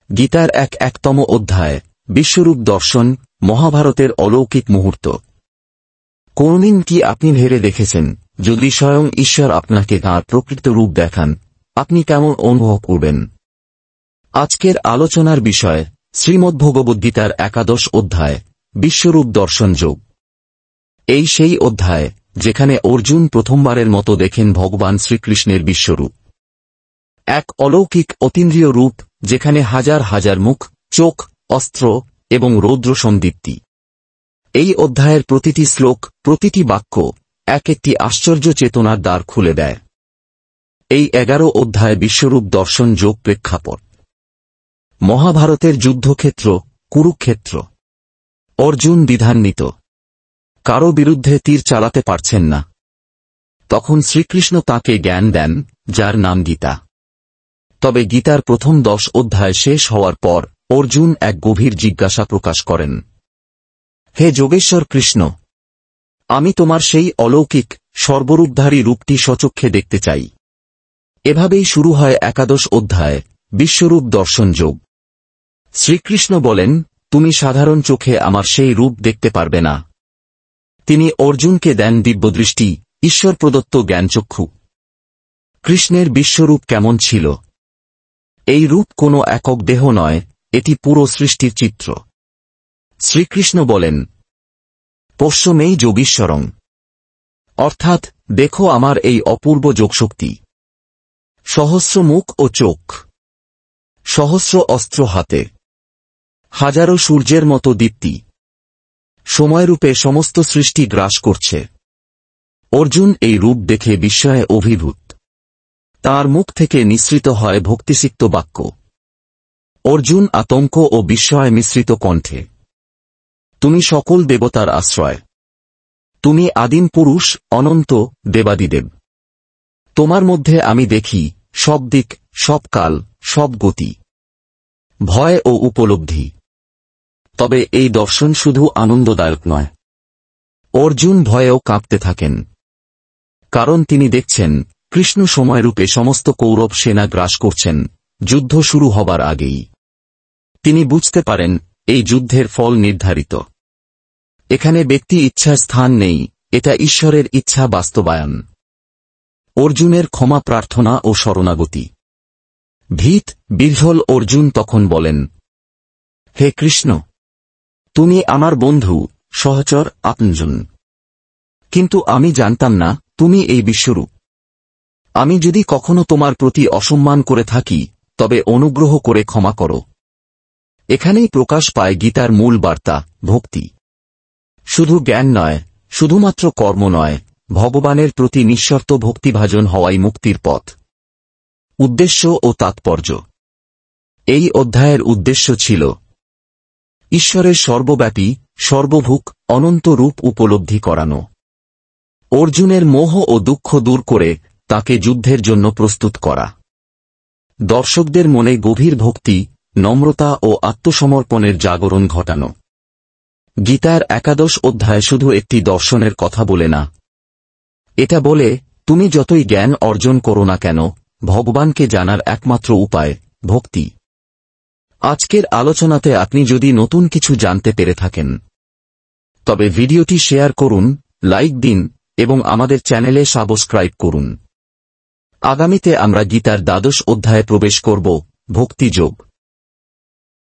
গীতার ১তম অধ্যায়, বিশ্বরূপ দর্শন, মহাভারতের অলৌকিক মুহূর্ত। কোনদিন কি আপনি ভেবে দেখেছেন, যদি স্বয়ং ঈশ্বর আপনাকে তাঁর প্রকৃত রূপ দেখান, আপনি কেমন অনুভব করবেন? আজকের আলোচনার বিষয় শ্রীমদ্ভগবদ্গীতার ১১ অধ্যায়, বিশ্বরূপ দর্শন যোগ। এই সেই অধ্যায় যেখানে অর্জুন প্রথমবারের মতো দেখেন ভগবান শ্রীকৃষ্ণের বিশ্বরূপ, এক অলৌকিক অতীন্দ্রিয় রূপ যেখানে হাজার হাজার মুখ, চোখ, অস্ত্র এবং রৌদ্র সন্দীপ্তি। এই অধ্যায়ের প্রতিটি শ্লোক, প্রতিটি বাক্য এক একটি আশ্চর্য চেতনার দ্বার খুলে দেয়। এই ১১ অধ্যায় বিশ্বরূপ দর্শন যোগ প্রেক্ষাপট। মহাভারতের যুদ্ধক্ষেত্র, কুরুক্ষেত্র। অর্জুন দ্বিধান্বিত, কারো বিরুদ্ধে তীর চালাতে পারছেন না। তখন শ্রীকৃষ্ণ তাঁকে জ্ঞান দেন, যার নাম গীতা। তবে গীতার প্রথম ১০ অধ্যায় শেষ হওয়ার পর অর্জুন এক গভীর জিজ্ঞাসা প্রকাশ করেন। হে যোগেশ্বর কৃষ্ণ, আমি তোমার সেই অলৌকিক সর্বরূপধারী রূপটি স্বচক্ষে দেখতে চাই। এভাবেই শুরু হয় ১১ অধ্যায়, বিশ্বরূপ দর্শন যোগ। শ্রীকৃষ্ণ বলেন, তুমি সাধারণ চোখে আমার সেই রূপ দেখতে পারবে না। তিনি অর্জুনকে দেন দিব্যদৃষ্টি, ঈশ্বর প্রদত্ত জ্ঞানচক্ষু। কৃষ্ণের বিশ্বরূপ কেমন ছিল? এই রূপ কোনো একক দেহ নয়, এটি পুরো সৃষ্টির চিত্র। শ্রীকৃষ্ণ বলেন, পশ্যমেই যোগীশ্বরং, অর্থাৎ দেখো আমার এই অপূর্ব যোগশক্তি। সহস্র মুখ ও চোখ, সহস্র অস্ত্র হাতে, হাজারো সূর্যের মতো দীপ্তি, সময়রূপে সমস্ত সৃষ্টি গ্রাস করছে। অর্জুন এই রূপ দেখে বিস্ময়ে অভিভূত। তাঁর মুখ থেকে নিঃসৃত হয় ভক্তিসিক্ত বাক্য। অর্জুন আতঙ্ক ও বিস্ময় মিশ্রিত কণ্ঠে, তুমি সকল দেবতার আশ্রয়, তুমি আদিম পুরুষ, অনন্ত, দেবাদিদেব। তোমার মধ্যে আমি দেখি সব দিক, সব কাল, সব গতি, ভয় ও উপলব্ধি। তবে এই দর্শন শুধু আনন্দদায়ক নয়। অর্জুন ভয়েও কাঁপতে থাকেন, কারণ তিনি দেখছেন কৃষ্ণ সময়রূপে সমস্ত কৌরব সেনা গ্রাস করছেন, যুদ্ধ শুরু হবার আগেই। তিনি বুঝতে পারেন এই যুদ্ধের ফল নির্ধারিত। এখানে ব্যক্তি ইচ্ছার স্থান নেই, এটা ঈশ্বরের ইচ্ছা বাস্তবায়ন। অর্জুনের ক্ষমা প্রার্থনা ও শরণাগতি। ভীত বিহ্বল অর্জুন তখন বলেন, হে কৃষ্ণ, তুমি আমার বন্ধু, সহচর, আপনজন। কিন্তু আমি জানতাম না তুমি এই বিশ্বরূপ। আমি যদি কখনো তোমার প্রতি অসম্মান করে থাকি, তবে অনুগ্রহ করে ক্ষমা করো। এখানেই প্রকাশ পায় গীতার মূল বার্তা, ভক্তি। শুধু জ্ঞান নয়, শুধুমাত্র কর্ম নয়, ভগবানের প্রতি নিঃশর্ত ভক্তিভাজন হওয়াই মুক্তির পথ। উদ্দেশ্য ও তাৎপর্য। এই অধ্যায়ের উদ্দেশ্য ছিল ঈশ্বরের সর্বব্যাপী, সর্বভূক, অনন্ত রূপ উপলব্ধি করানো। অর্জুনের মোহ ও দুঃখ দূর করে তাকে যুদ্ধের জন্য প্রস্তুত করা। দর্শকদের মনে গভীর ভক্তি, নম্রতা ও আত্মসমর্পণের জাগরণ ঘটানো। গীতার ১১ অধ্যায় শুধু একটি দর্শনের কথা বলে না। এটা বলে, তুমি যতই জ্ঞান অর্জন করো না কেন, ভগবানকে জানার একমাত্র উপায় ভক্তি। আজকের আলোচনাতে আপনি যদি নতুন কিছু জানতে পেরে থাকেন, তবে ভিডিওটি শেয়ার করুন, লাইক দিন এবং আমাদের চ্যানেলে সাবস্ক্রাইব করুন। আগামীতে আমরা গীতার ১২ অধ্যায়ে প্রবেশ করব, ভক্তিযোগ।